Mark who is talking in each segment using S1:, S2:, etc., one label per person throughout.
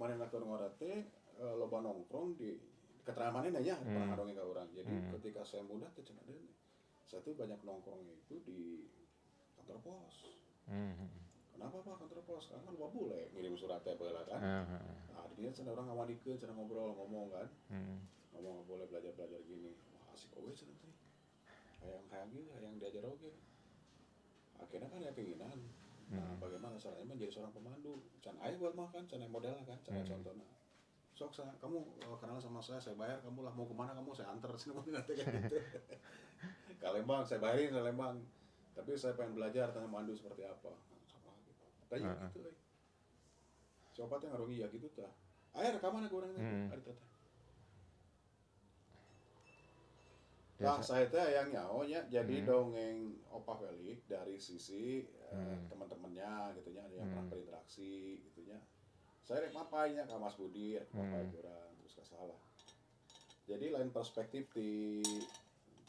S1: mana nak ngora teh loba nongkrong di keterangan mana nanya pernah ngadongeng ke orang. Jadi ketika saya muda teh cenah deui. Saya tuh banyak nongkrongnya itu di kantor pos. Kenapa Pak kantor pos? Karena kan bule ngirim surat teh baheula kan. Nah, di dieu cenah urang ngawadikeun cenah ngobrol ngomong kan. Ngomong boleh belajar gini. Wah, asik oge cenah teh. Hayang gitu, hayang diajar oge. Akhirnya kan ya keinginan. Nah, bagaimana caranya menjadi seorang pemandu? Can aya buat mah kan, can aya modalna kan, can aya contohna. Sok kamu kenalan sama saya bayar kamu lah mau kemana kamu saya antar sini mau nanti kayak gitu. Ke Lembang saya bayarin ke Lembang. Tapi saya pengen belajar tentang mandu seperti apa. Sama gitu. Tanya gitu euy. Siapa teh ngarungi ya gitu tah. Aya rekaman aku urang teh, ari teh. Nah, saya teh yang nyaonya jadi dongeng Opa Felix dari sisi teman-temannya gitu nya, ada yang pernah berinteraksi gitu nya. Saya rek mapainya ka Mas Budi, rek mapai kurang terus ka salah. Jadi lain perspektif di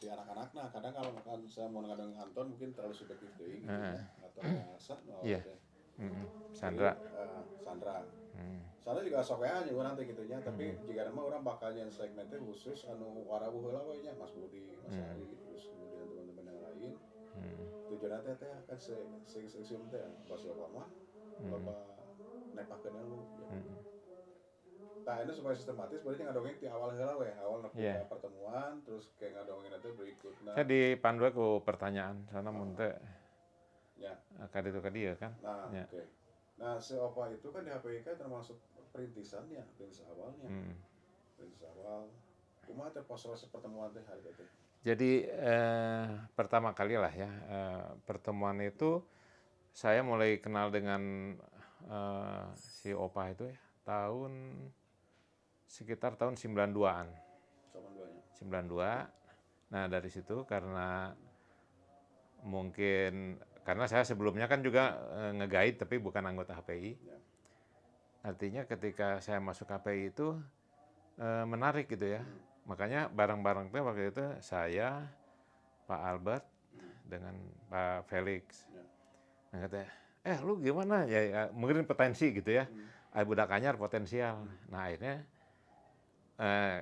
S1: anak-anakna. Kadang kalau kan saya mau ngadongeng Anton mungkin terlalu subjektif deui gitu nya atau asa teh.
S2: Sandra.
S1: Sandra. Sandra juga sok aya nya urang teh kitu nya, tapi jika mah urang bakal nyen segmen teh khusus anu warabuh heula we nya Mas Budi, Mas Ari, terus kemudian teman-teman yang lain. Tujuanna teh kan sing teh basa mah loba nepakeun lu. Nah, ini supaya sistematis berarti ngadongeng ti awal heula we, awal nepi ka pertemuan terus kayak ngadongeng nanti berikutna.
S2: Saya dipandu ku pertanyaan soalna mun teh
S1: Ya.
S2: Kaditu ka dieu kan.
S1: Nah, oke. Nah, si Opa itu kan di HPIK termasuk perintisannya, perintis awalnya. Perintis awal. Kumaha teh proses pertemuan teh hari teh?
S2: Jadi pertama kali lah ya pertemuan itu saya mulai kenal dengan si Opa itu ya sekitar tahun 92-an.
S1: 82-nya.
S2: 92. Nah, dari situ karena saya sebelumnya kan juga nge-guide tapi bukan anggota HPI.
S1: Ya.
S2: Artinya ketika saya masuk HPI itu menarik gitu ya. Makanya bareng-bareng tuh waktu itu saya, Pak Albert dengan Pak Felix. Nah, katanya, lu gimana ya, mungkin potensi gitu ya. Budak anyar potensial. Nah, akhirnya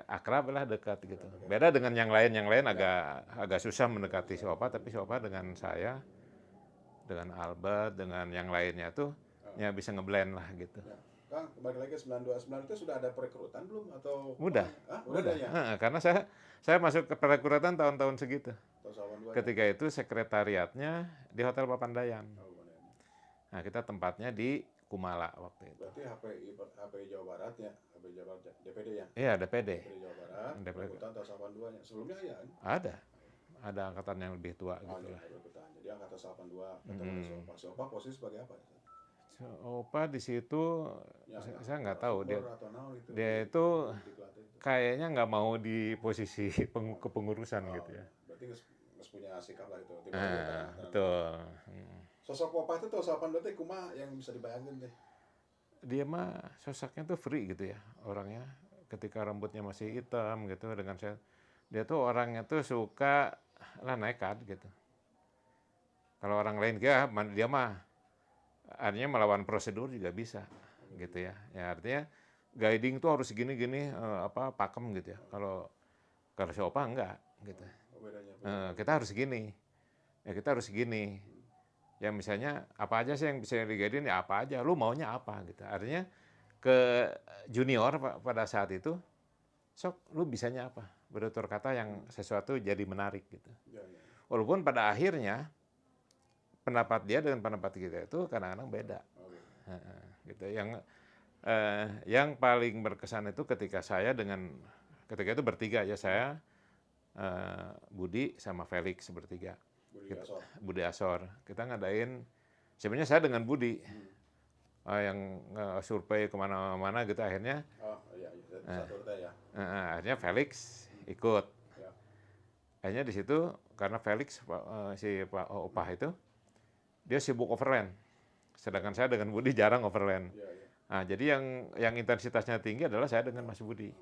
S2: akrab lah, dekat gitu. Beda dengan yang lain agak susah mendekati si Opa, tapi si Opa dengan saya, dengan Albert, dengan yang lainnya tuh ya bisa ngeblend lah gitu.
S1: Ya. Kang, kembali lagi ke 92 itu sudah ada perekrutan belum atau
S2: Udah.
S1: udah ada ya?
S2: Karena saya masuk ke perekrutan tahun-tahun segitu.
S1: Tahun 82
S2: Ketika itu sekretariatnya di Hotel Papandayan. Nah, kita tempatnya di Kumala waktu itu.
S1: Berarti HPI Jawa Barat ya, HPI Jawa Barat DPD ya?
S2: Iya, DPD.
S1: DPD Jawa Barat, perekrutan tahun 82-nya. Sebelumnya ya kan?
S2: Ada angkatan yang lebih tua gitu lah.
S1: Jadi angkatan 82, ketemu Opa. Si Opa posisi sebagai apa ya?
S2: Opa di situ saya nggak tahu dia itu kayaknya nggak mau di posisi kepengurusan gitu ya.
S1: Berarti nggak punya sikap lah itu.
S2: Betul.
S1: Sosok Opa itu tahun 82 kumaha yang bisa dibayangin deh?
S2: Dia mah sosoknya tuh free gitu ya orangnya. Ketika rambutnya masih hitam gitu dengan saya, dia tuh orangnya tuh suka lah nekat gitu. Kalau orang lain dia mah artinya melawan prosedur juga bisa gitu ya. Ya artinya guiding tuh harus gini-gini pakem gitu ya. Kalau si Opa enggak gitu. Kita harus gini. Ya kita harus gini. Ya misalnya apa aja sih yang bisa di-guiding ya apa aja. Lu maunya apa gitu. Artinya ke junior pada saat itu sok lu bisanya apa? Bertutur kata yang sesuatu jadi menarik gitu. Walaupun pada akhirnya pendapat dia dengan pendapat kita itu kadang-kadang beda. Gitu. Yang paling berkesan itu ketika itu bertiga ya, saya, Budi sama Felix bertiga. Budi Asor. Kita ngadain, sebenarnya saya dengan Budi yang survei kemana-mana gitu akhirnya. Akhirnya Felix ikut. Akhirnya di situ karena Felix si Pak Opah itu dia sibuk overland. Sedangkan saya dengan Budi jarang overland. Nah, jadi yang intensitasnya tinggi adalah saya dengan Mas Budi.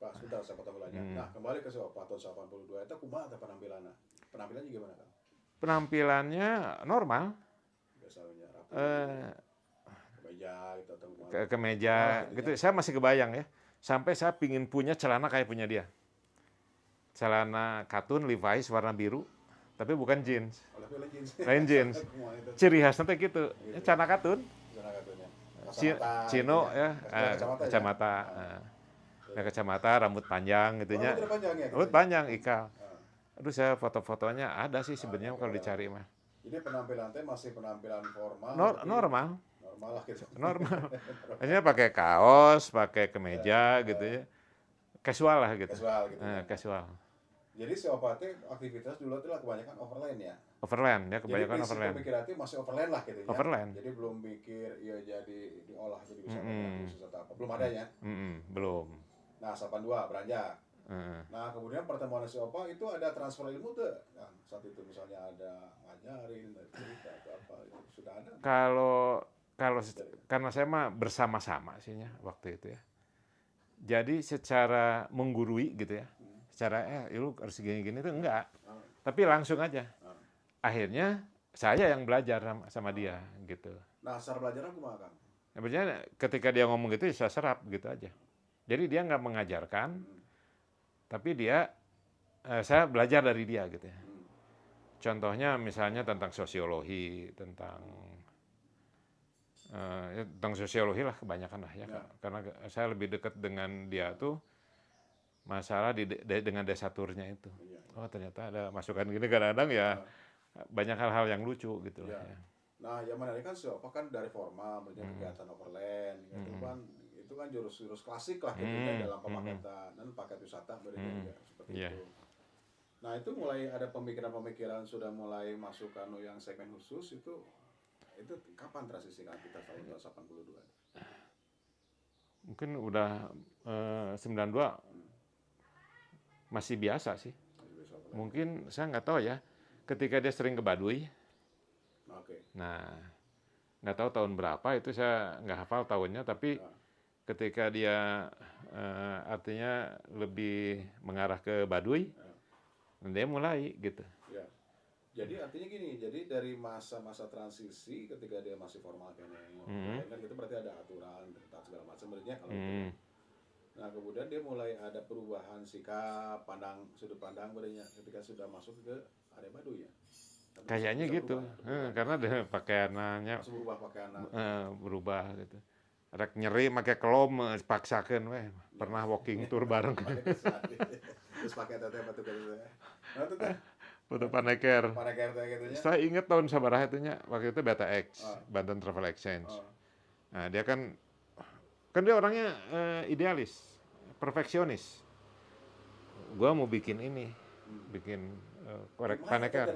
S1: Pak, sebentar saya potong lagi. Nah, kembali ke Opa tahun 82 itu kumaha teh penampilannya? Penampilannya gimana, Kang?
S2: Penampilannya normal.
S1: Biasanya rapi. meja gitu atau gimana.
S2: ke meja
S1: Malah
S2: gitu.
S1: ya.
S2: Saya masih kebayang ya. Sampai saya pingin punya celana kayak punya dia. Celana katun Levi's warna biru, tapi bukan jeans,
S1: Oleh pilih jeans.
S2: lain jeans.
S1: Semua itu.
S2: Ciri khasnya tuh gitu. Ya,
S1: Gitu.
S2: celana katun,
S1: Zona katanya. Kacamata
S2: Cino
S1: gitu
S2: ya,
S1: Kacamata ya.
S2: kacamata,
S1: Nah,
S2: kacamata, rambut panjang
S1: oh,
S2: gitunya.
S1: rambutnya panjang ya
S2: Rambut
S1: katanya.
S2: panjang, ikal.
S1: Nah,
S2: Aduh, saya foto-fotonya ada sih sebenarnya
S1: tapi
S2: kalau
S1: ada.
S2: dicari mah.
S1: Jadi penampilan teh masih penampilan formal tapi
S2: Normal,
S1: normal lah gitu.
S2: normal. Hanya pakai kaos, pakai kemeja gitu ya. Casual lah gitu.
S1: Casual gitu ya.
S2: Casual.
S1: Jadi si Opa teh aktivitas dulu tuh lah kebanyakan overland ya.
S2: Overland, ya
S1: Jadi
S2: kebanyakan
S1: prinsip
S2: overland.
S1: pemikiran teh masih overland lah gitu ya.
S2: Overland.
S1: Jadi belum mikir ya jadi diolah jadi wisata gratis wisata apa. Belum ada ya.
S2: Belum.
S1: Nah, 82 beranjak. Nah, kemudian pertemuan si Opa itu ada transfer ilmu tuh. Nah, saat itu misalnya ada ngajarin, ada cerita atau apa itu sudah ada.
S2: Kalau karena saya mah bersama-sama sihnya waktu itu ya. Jadi secara menggurui gitu ya. Secara lu harus gini-gini itu enggak. Tapi langsung aja. Akhirnya saya yang belajar sama dia gitu.
S1: Nah, cara belajarnya kumaha, Kang?
S2: Sebenarnya ketika dia ngomong gitu saya serap gitu aja. Jadi dia nggak mengajarkan, tapi saya belajar dari dia gitu ya. Contohnya misalnya tentang sosiologi, tentang sosiologi lah kebanyakan lah ya. Karena saya lebih dekat dengan dia tuh masalah dengan desaturnya itu. Oh ternyata ada masukan gini kadang-kadang ya banyak hal-hal yang lucu gitu lah ya.
S1: Nah, yang menarik kan si Opa kan dari formal, kegiatan overland, itu kan jurus-jurus klasik lah gitu dalam pemaketan dan paket wisata seperti itu. Nah, itu mulai ada pemikiran-pemikiran sudah mulai masuk yang segmen khusus itu kapan transisi ke kita tahun 82?
S2: Mungkin udah 92 masih biasa sih. Mungkin saya nggak tahu ya. Ketika dia sering ke Baduy. Nah, nggak tahu tahun berapa itu saya nggak hafal tahunnya, tapi ketika dia artinya lebih mengarah ke Baduy, dia mulai gitu.
S1: Ya. Jadi artinya gini, jadi dari masa-masa transisi ketika dia masih formal kan itu berarti ada aturan tentang segala macam berarti kalau itu. Nah, kemudian dia mulai ada perubahan sikap, sudut pandang berarti ketika sudah masuk ke area Baduy ya.
S2: Kayaknya gitu, karena dia pakaiannya berubah gitu. Ada nyeri pakai kelom paksakan weh. Pernah walking tour bareng.
S1: Terus pakai teteh batu gitu ya. Nah, itu teh
S2: foto paneker.
S1: Paneker teh gitu nya.
S2: Saya ingat tahun sabaraha itunya waktu itu BTX, Banten Travel Exchange. Nah, dia kan dia orangnya idealis, perfeksionis. Gua mau bikin ini, korek paneker.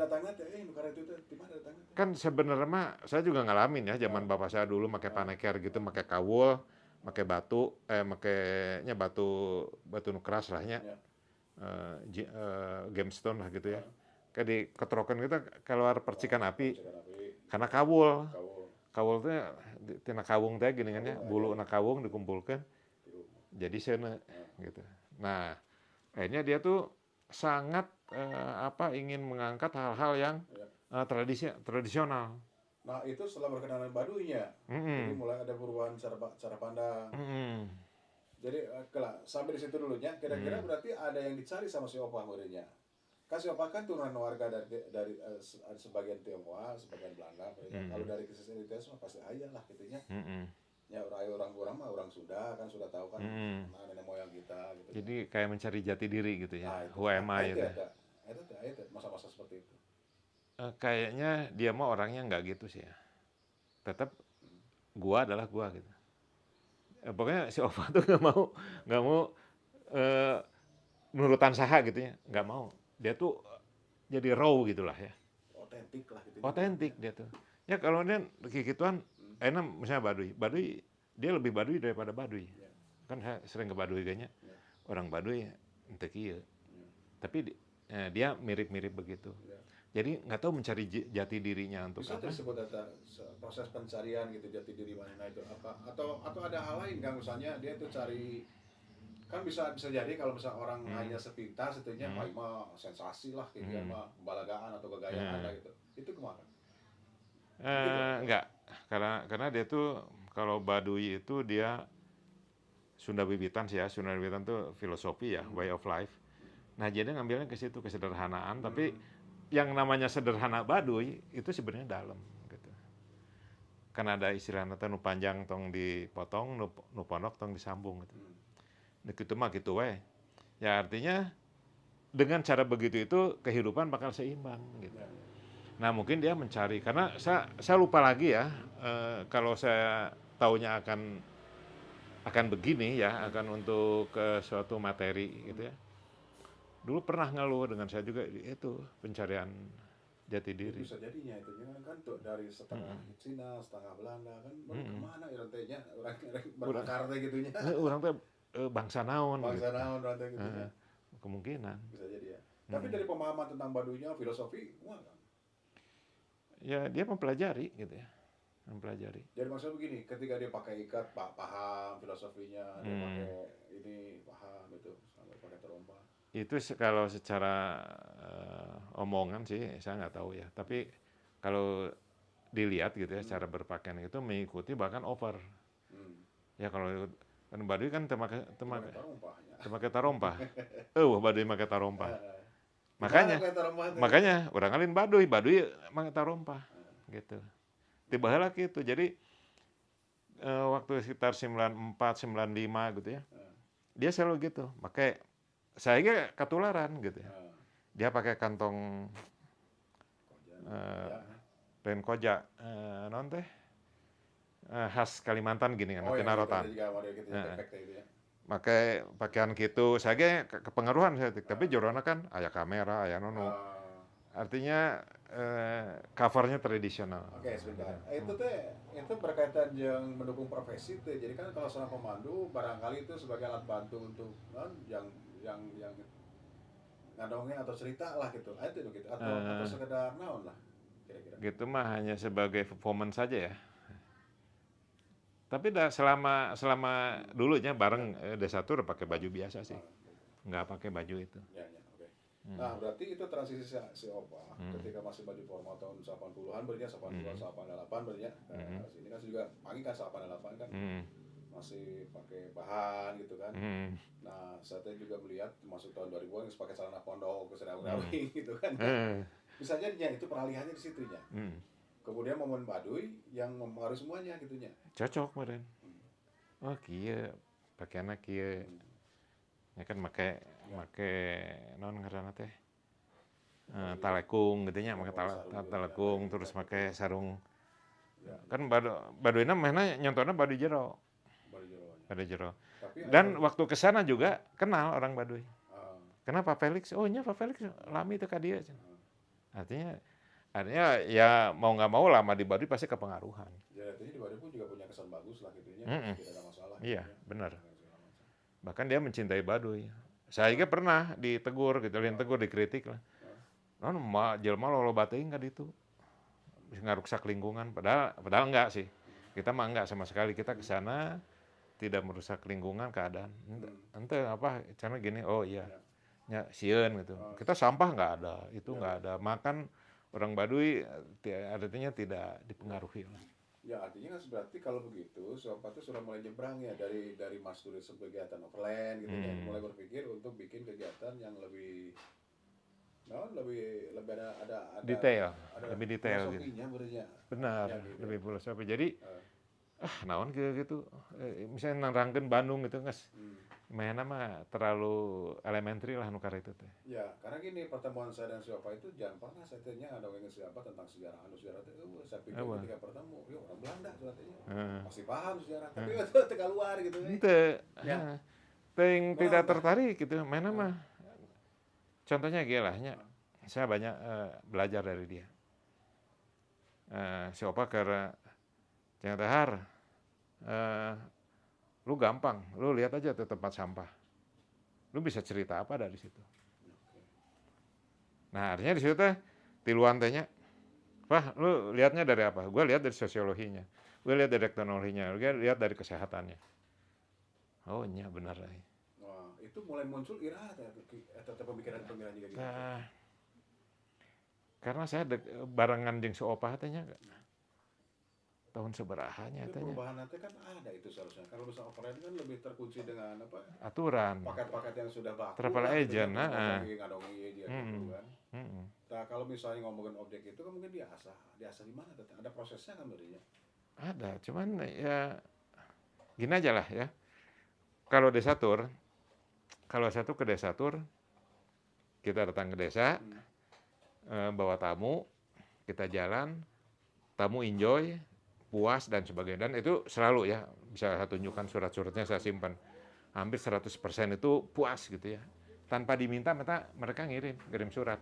S2: Kan sebenarnya mah saya juga ngalamin ya zaman bapak saya dulu pakai paneker gitu, pakai kawul, pakai batu, makainya batu keras lahnya, gemstone lah gitu ya. Kayak diketrokan gitu keluar percikan api, karena kawul tuh tina kawung teh gini kan ya, bulu na kawung dikumpulkan, jadi sena gitu. Nah, akhirnya dia tuh sangat ingin mengangkat hal-hal yang tradisional.
S1: Nah, itu setelah berkenalan Baduynya, jadi mulai ada perubahan cara pandang. Jadi sampai di situ dulunya, kira-kira berarti ada yang dicari sama si Opa muridnya. Kan si Opa kan turunan warga dari sebagian Tionghoa, sebagian Belanda. Kalau dari kisah itu pasti aja lah gitunya. Ya orang mah orang Sunda kan sudah tahu kan nenek moyang kita gitu.
S2: Jadi kayak mencari jati diri gitu ya.
S1: Nah,
S2: Who am I gitu.
S1: Itu masa-masa seperti itu.
S2: Kayaknya dia mah orangnya nggak gitu sih ya. Tetap gua adalah gua gitu. Pokoknya si Opa tuh nggak mau nurutan saha gitu ya, nggak mau. Dia tuh jadi raw gitulah ya.
S1: Otentik lah gitu.
S2: Otentik dia tuh. Ya kalau dia kayak gituan, enak misalnya Baduy dia lebih Baduy daripada Baduy. Kan saya sering ke Baduy kayaknya. Orang Baduy ente kieu. Tapi dia mirip-mirip begitu. Jadi nggak tahu mencari jati dirinya untuk
S1: bisa
S2: apa.
S1: Disebut proses pencarian gitu jati diri mana itu apa atau ada hal lain kan misalnya dia tuh cari kan bisa jadi kalau misalnya orang hanya sepintas itunya mah sensasi lah gitu ya mah balagaan atau kegayaan lah gitu itu kemana?
S2: Enggak karena dia tuh Kalau Baduy itu dia Sunda Wiwitan sih ya. Sunda Wiwitan tuh filosofi ya, way of life. Nah, jadi ngambilnya ke situ kesederhanaan, tapi yang namanya sederhana Baduy itu sebenarnya dalam gitu. Kan ada istilah nanti nu panjang tong dipotong, nu pondok tong disambung gitu. Nah, gitu mah gitu we. Ya artinya dengan cara begitu itu kehidupan bakal seimbang gitu. Nah, mungkin dia mencari karena saya lupa lagi ya, kalau saya taunya akan begini ya, akan untuk suatu materi gitu ya. Dulu pernah ngeluh dengan saya juga itu pencarian jati
S1: Itu
S2: diri.
S1: bisa jadinya itu kan tuh dari setengah Cina, setengah Belanda kan, baru kemana ya rantainya orang
S2: Urang
S1: berakar teh gitunya.
S2: urang teh bangsa naon
S1: Bangsa
S2: gitu.
S1: naon rantai gitunya.
S2: Kemungkinan.
S1: Bisa jadi ya. Tapi dari pemahaman tentang Baduynya, filosofi, wah kan.
S2: Ya dia mempelajari gitu ya. Mempelajari.
S1: Jadi maksudnya begini, ketika dia pakai ikat, paham filosofinya, dia pakai ini paham itu, sampai pakai terompa.
S2: Itu kalau secara omongan sih saya nggak tahu ya. Tapi kalau dilihat gitu ya, cara berpakaian itu mengikuti bahkan over. Ya kalau kan Baduy kan
S1: Pakai terompahnya.
S2: make tarompah. Baduy make tarompah.
S1: Gimana pakai terompa itu?
S2: Makanya orang ngalin Baduy make tarompah gitu. Tiba heula gitu. Jadi waktu sekitar 94 95 gitu ya. Dia selalu gitu, pakai saya ge ketularan gitu ya. Dia pakai kantong lain koja naon teh? Khas Kalimantan gini kan, tina rotan. Pakai pakaian gitu, saya ge kepengaruhan saya, tapi jorona kan aya kamera, aya nono. Artinya covernya tradisional.
S1: Oke, sebentar. Itu berkaitan yang mendukung profesi tuh. Jadi kan kalau seorang pemandu barangkali itu sebagai alat bantu untuk yang ngadongeng atau cerita lah gitu. Itu gitu. Atau sekedar naon lah kira-kira.
S2: Gitu mah hanya sebagai performance saja ya. Tapi selama dulunya bareng Desa Tur pakai baju biasa sih. Nggak pakai baju itu.
S1: Ya, oke. Nah, berarti itu transisi si Opa ketika masih baju formal tahun 80-an berarti 82 88 berarti ya. Nah, sini kan juga pagi kan 88 kan. Masih pakai bahan gitu kan. Nah, saya juga melihat masuk tahun 2000-an pakai celana pondok, keserau-rawi gitu kan. Bisa jadinya itu peralihannya di situnya. Kemudian momen Baduy yang mempengaruhi semuanya gitunya.
S2: Cocok meren. Oh kieu pakaianna kieu. Ya kan make naon ngaranna teh? Talekung gitu nya, make talekung terus make sarung. Kan Baduyna mehna nyontona Baduy jero. Baduy jero. Dan waktu ke sana juga kenal orang Baduy. Kenapa Felix? Oh nya Pak Felix lami teh ka dieu. Artinya ya mau nggak mau lama di Baduy pasti kepengaruhan.
S1: Ya artinya di Baduy pun juga punya kesan bagus lah gitunya, tidak ada masalah.
S2: Iya, benar. Bahkan dia mencintai Baduy. Saya juga pernah ditegur gitu, dikritik lah. Non jelema loloba teuing ka ditu. Bisa ngarusak lingkungan, padahal enggak sih. Kita mah enggak sama sekali, kita ke sana tidak merusak lingkungan, keadaan. Ente apa caranya gini, oh iya. Ya sieun gitu. Kita sampah enggak ada, itu enggak ada. Makan orang Baduy artinya tidak dipengaruhi.
S1: Ya artinya kan berarti kalau begitu Sopa itu sudah mulai nyebrang ya dari Mas turisme kegiatan overland gitu ya, mulai berpikir untuk bikin kegiatan yang lebih ada
S2: detail, lebih detail gitu.
S1: Berarti.
S2: Benar,
S1: ya, gitu.
S2: lebih filosofi. Jadi naon gitu. Misalnya nerangkeun Bandung gitu guys. Mainnya mah terlalu elementary lah nukar itu teh.
S1: Ya, karena gini pertemuan saya dan siapa itu jangan pernah saya tanya ada yang siapa tentang sejarah itu saya pikir ketika bertemu, orang Belanda katanya. Pasti paham sejarah, tapi itu teka luar gitu
S2: Ente. Tidak tertarik gitu. Mainnya mah contohnya gilahnya. Saya banyak belajar dari dia. Siapa karena jangan dahar. Lu gampang, lu lihat aja tuh tempat sampah. Lu bisa cerita apa dari situ. Nah, artinya di situ teh tiluan tehnya, wah, lu lihatnya dari apa? Gue lihat dari sosiologinya, gue lihat dari teknologinya, gue lihat dari kesehatannya. Oh, iya benar.
S1: Wah, itu mulai muncul atau pemikiran-pemikiran juga gitu.
S2: Karena saya barengan jeung si Opah tehnya. tahun seberahanya
S1: Itu
S2: tanya.
S1: perubahan nanti kan ada itu seharusnya. Kalau misalnya offline kan lebih terkunci dengan apa?
S2: Aturan.
S1: Paket-paket yang sudah baku
S2: Travel
S1: lah, gitu
S2: agent,
S1: kan, ngadongi aja gitu
S2: Mm-mm.
S1: kan.
S2: Mm-mm.
S1: Nah, kalau misalnya ngomongin objek itu kan mungkin diasah di mana tuh? Ada prosesnya kan berarti.
S2: Ada, cuman ya gini aja lah ya. Kalau desatur, kalau satu ke desatur, kita datang ke desa, bawa tamu, kita jalan, tamu enjoy, puas dan sebagainya. Dan itu selalu ya, bisa saya tunjukkan surat-suratnya saya simpan. Hampir 100% itu puas gitu ya. Tanpa diminta, mereka ngirim surat.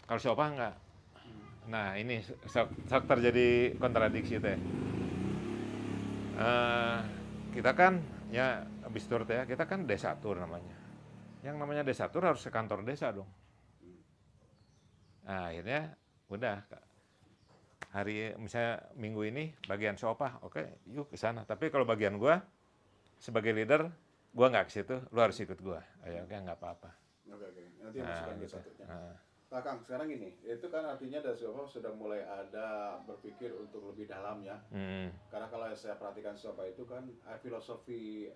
S2: Kalau siapa enggak. Nah ini sok terjadi kontradiksi teh. Eh, kita kan ya habis tur teh ya, kita kan desatur namanya. Yang namanya desatur harus ke kantor desa dong. Nah, akhirnya udah hari misalnya minggu ini bagian Sopa, oke, yuk ke sana. Tapi kalau bagian gua sebagai leader, gua nggak ke situ, lu harus ikut gua. Ayo, oke, nggak apa-apa.
S1: Oke. Nanti
S2: Nah,
S1: masukkan ke
S2: gitu.
S1: satunya.
S2: Nah,
S1: Nah, Kang, sekarang gini, itu kan artinya dari siapa sudah mulai ada berpikir untuk lebih dalam ya. Karena kalau saya perhatikan siapa itu kan filosofi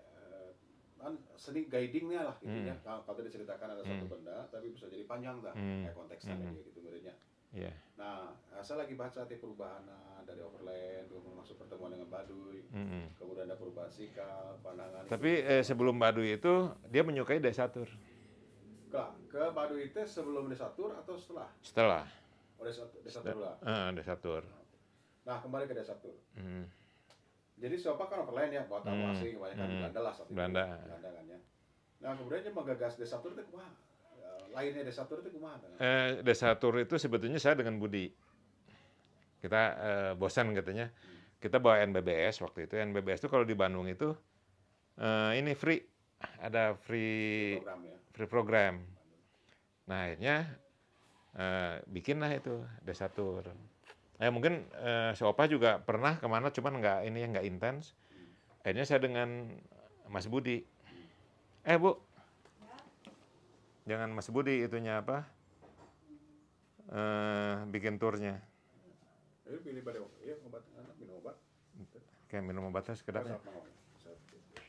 S1: kan seni guidingnya lah gitu ya. Kalau tadi diceritakan ada satu benda, tapi bisa jadi panjang lah kayak konteksnya dia gitu muridnya.
S2: iya.
S1: Nah, saya lagi baca di perubahan dari overland, kemudian masuk pertemuan dengan Baduy, kemudian ada perubahan sikap, pandangan.
S2: Tapi sebelum Baduy itu dia menyukai desatur.
S1: Ke Baduy itu sebelum desatur atau setelah?
S2: Setelah
S1: Oh, desatur lah.
S2: desatur.
S1: Nah, kembali ke desatur. Jadi siapa kan overland ya, buat tamu asing kebanyakan Belanda lah saat itu.
S2: Belanda
S1: kan ya. Nah, kemudian dia menggagas desatur itu kumaha? Lainnya desatur itu kumaha?
S2: desatur itu sebetulnya saya dengan Budi. Kita bosan katanya. Kita bawa NBBS waktu itu. NBBS itu kalau di Bandung itu ini free. Ada free
S1: Program ya.
S2: free program. Nah, akhirnya bikinlah itu desatur. Mungkin Sopa juga pernah kemana, cuman nggak intens. Akhirnya saya dengan Mas Budi. Bu, jangan Mas Budi itunya apa? Bikin turnya.
S1: Pilih pada obat, minum obat.
S2: Kayak minum obatnya sekedarnya.